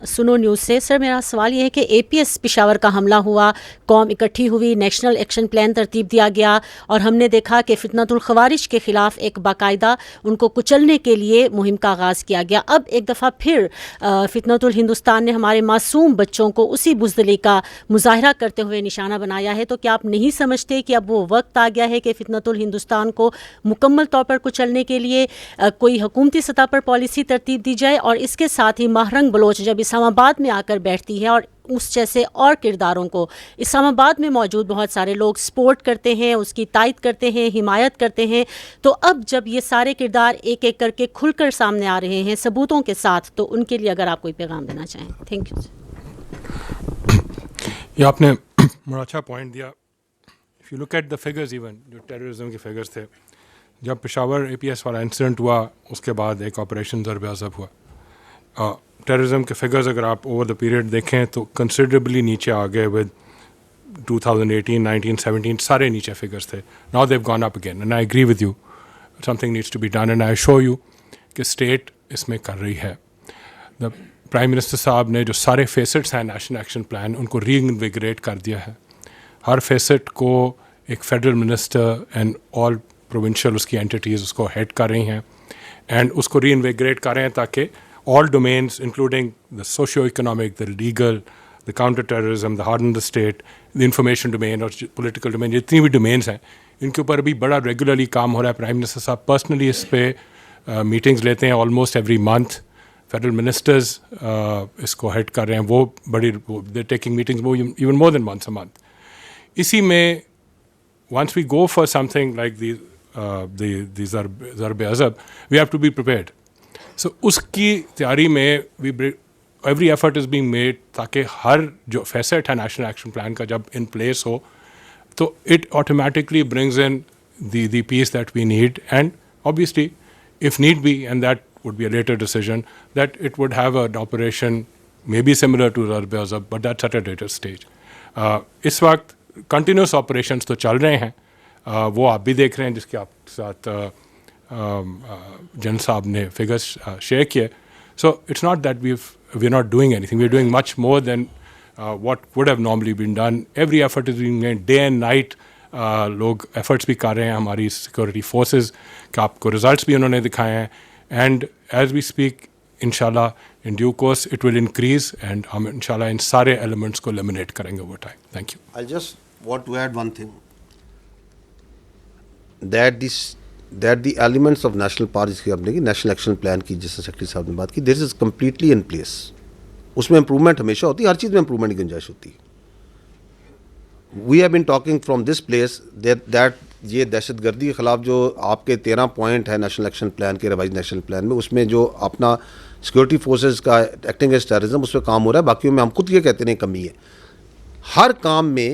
سنو نیوز سے سر، میرا سوال یہ ہے کہ اے پی ایس پشاور کا حملہ ہوا، قوم اکٹھی ہوئی، نیشنل ایکشن پلان ترتیب دیا گیا اور ہم نے دیکھا کہ فتنۃ الخوارج کے خلاف ایک باقاعدہ ان کو کچلنے کے لیے مہم کا آغاز کیا گیا. اب ایک دفعہ پھر فتنۃ الہندوستان نے ہمارے معصوم بچوں کو اسی بزدلی کا مظاہرہ کرتے ہوئے نشانہ بنایا ہے. تو کیا آپ نہیں سمجھتے کہ اب وہ وقت آ گیا ہے کہ فتنۃ الہندوستان کو مکمل طور پر کچلنے کے لیے کوئی حکومتی سطح پر پالیسی ترتیب دی جائے؟ اور اس کے ساتھ ہی ماہرنگ بلوچ جب اسلام آباد میں آ کر بیٹھتی ہے اور اس جیسے اور کرداروں کو اسلام آباد میں موجود بہت سارے لوگ سپورٹ کرتے ہیں، اس کی تائید کرتے ہیں، حمایت کرتے ہیں، تو اب جب یہ سارے کردار ایک ایک کر کے کھل کر سامنے آ رہے ہیں ثبوتوں کے ساتھ، تو ان کے لیے اگر آپ کوئی پیغام دینا چاہیں. Thank you. یہ آپ نے بڑا اچھا پوائنٹ دیا. If you look at the figures, even جو ٹیررزم کے فگرز تھے، جب پشاور اے پی ایس والا انسیڈنٹ ہوا اس کے بعد ایک آپریشن ضرب عضب ہوا. ٹیررزم کے فگرز اگر آپ اوور دا پیریڈ دیکھیں تو کنسیڈریبلی نیچے آ گئے. ود 2018 19 17 سارے نیچے فگرز تھے. Now they've gone up again and I agree with you. Something needs to be done and I show you کہ اسٹیٹ اس میں کر رہی ہے. دا پرائم منسٹر صاحب نے جو سارے فیسٹس ہیں نیشنل ایکشن پلان، ان کو ری انویگریٹ کر دیا ہے. ہر فیسٹ کو ایک federal minister and all provincial اس کی اینٹیٹیز اس کو ہیڈ کر رہی ہیں اینڈ اس کو ری انویگریٹ کر رہے ہیں تاکہ all domains including the socio-economic, the legal, the counter-terrorism, the harden the state, the information domain اور political domain، جتنی بھی domains ہیں ان کے اوپر ابھی بڑا ریگولرلی کام ہو رہا ہے. پرائم منسٹر صاحب پرسنلی اس پہ میٹنگز لیتے ہیں almost every month. Federal ministers اس کو ہیڈ کر رہے ہیں، وہ بڑی دے ٹیکنگ میٹنگز وہ even more than once a month. اسی میں once we go for something like these Zarb Azb, we have to be prepared. سو اس کی تیاری میں every effort is being made تاکہ ہر جو فیسٹ ہے نیشنل ایکشن پلان کا جب ان پلیس ہو تو it automatically brings in the peace that we need. And obviously if need be, and that would be a later decision, that it would have an operation maybe similar to Zarb Azb, but that's at a later stage. اس وقت continuous operations تو چل رہے ہیں، وہ آپ بھی دیکھ رہے ہیں جس کے آپ ساتھ جن صاحب نے فگرس شیئر کیے. So it's not that we are not doing anything, we are doing much more than what would have normally been done. Every effort is being made day and night. لوگ efforts بھی کر رہے ہیں، ہماری security forces کا آپ کو results بھی انہوں نے دکھائے ہیں. اینڈ ایز وی اسپیک ان شاء اللہ in due course it will increase and ہم ان شاء اللہ ان سارے ایلیمنٹس کو ایلیمنیٹ کریں گے over time. Thank you. I just want to add one thing, that the elements of national policy کی آپ نے کی نیشنل ایکشن پلان کی جس سیکرٹری صاحب نے بات کی، دس از کمپلیٹلی ان پلیس. اس میں امپرومنٹ ہمیشہ ہوتی ہے، ہر چیز میں امپرومنٹ کی گنجائش ہوتی ہے. We have been talking from this place that یہ دہشت گردی کے خلاف جو آپ کے 13 پوائنٹ ہے نیشنل ایکشن پلان کے ریوائز نیشنل پلان میں، اس میں جو اپنا سیکورٹی فورسز کا ایکٹنگ ایز ٹیررزم اس پہ کام ہو رہا ہے. باقیوں میں ہم خود یہ کہتے ہیں کمی ہے. ہر کام میں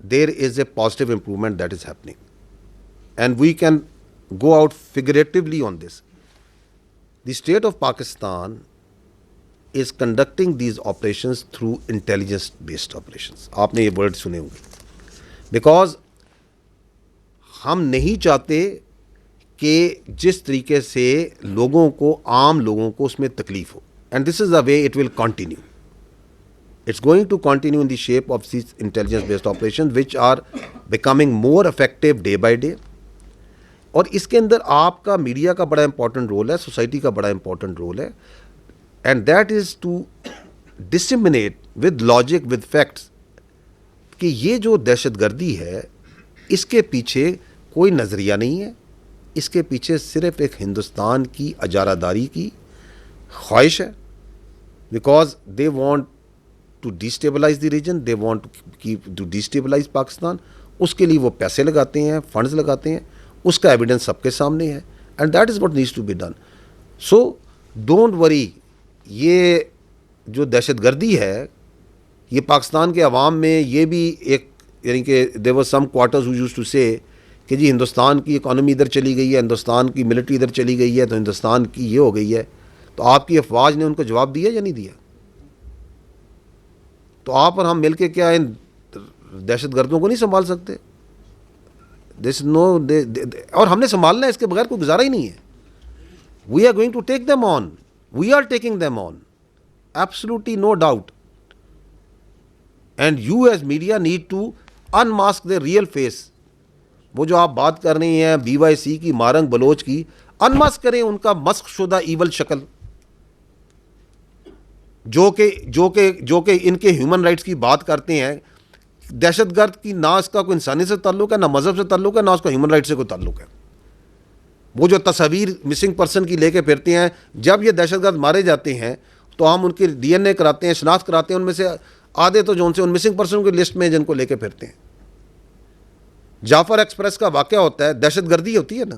there is a positive improvement that is happening and we can go out figuratively on this. The state of Pakistan is conducting these operations through intelligence based operations. آپ نے یہ ورڈ سنے ہوں گے. Because ہم نہیں چاہتے کہ جس طریقے سے لوگوں کو، عام لوگوں کو اس میں تکلیف ہو. And this is the way it will continue. It's going to continue in the shape of these intelligence based operations which are becoming more effective day by day. اور اس کے اندر آپ کا میڈیا کا بڑا امپورٹنٹ رول ہے، society کا بڑا important role ہے. And that is to disseminate with logic with facts کہ یہ جو دہشت گردی ہے اس کے پیچھے کوئی نظریہ نہیں ہے، اس کے پیچھے صرف ایک ہندوستان کی اجارہ داری کی خواہش ہے. Because they want to destabilise the region, they want to destabilise Pakistan. اس کے لیے وہ پیسے لگاتے ہیں، فنڈز لگاتے ہیں. اس کا ایویڈنس سب کے سامنے ہے. And that is what needs to be done. So don't worry. یہ جو دہشت گردی ہے یہ پاکستان کے عوام میں یہ بھی ایک، یعنی کہ دیر ور سم کوارٹرز ہو یوزڈ ٹو سے کہ جی ہندوستان کی اکانومی ادھر چلی گئی ہے، ہندوستان کی ملٹری ادھر چلی گئی ہے، تو ہندوستان کی یہ ہو گئی ہے. تو آپ کی افواج نے ان کو جواب دیا یا نہیں دیا؟ تو آپ اور ہم مل کے کیا ان دہشت گردوں کو نہیں سنبھال سکتے؟ اور ہم نے سنبھالنا ہے، اس کے بغیر کوئی گزارا ہی نہیں ہے. We are going to take them on, we are taking them on. absolutely no doubt. And you as media need to unmask their real face. وہ جو آپ بات کر رہی ہیں BYC کی, مارنگ بلوچ کی, انماسک کریں ان کا مسخ شدہ ایول شکل, جو کہ ان کے ہیومن رائٹس کی بات کرتے ہیں. دہشت گرد کی نہ اس کا کوئی انسانی سے تعلق ہے, نہ مذہب سے تعلق ہے, نہ اس کا ہیومن رائٹ سے کوئی تعلق ہے. وہ جو تصاویر مسنگ پرسن کی لے کے پھرتے ہیں, جب یہ دہشت گرد مارے جاتے ہیں تو ہم ان کی DNA کراتے ہیں, شناخت کراتے ہیں. ان میں سے آدھے تو جو ان سے ان مسنگ پرسن کی لسٹ میں جن کو لے کے پھرتے ہیں. جعفر ایکسپریس کا واقعہ ہوتا ہے, دہشت گردی ہوتی ہے نا,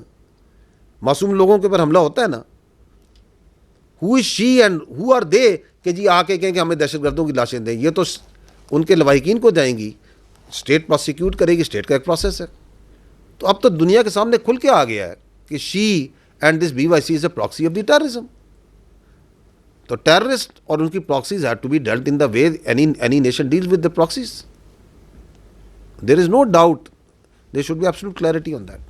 معصوم لوگوں کے اوپر حملہ ہوتا ہے نا. ہو از شی اینڈ ہو آر دے کہ جی آ کے کہیں کہ ہمیں دہشت گردوں کی لاشیں دیں. یہ تو ان کے لواحقین کو جائیں گی, اسٹیٹ پروسیکیوٹ کرے گی, اسٹیٹ کا ایک پروسیس ہے. تو اب تو دنیا کے سامنے کھل کے آ گیا ہے کہ she and this BYC is a proxy of the terrorism. تو ٹیررسٹ اور ان کی proxies have to be dealt in the way any nation deals with the proxies. There is no doubt, there should be absolute clarity on that.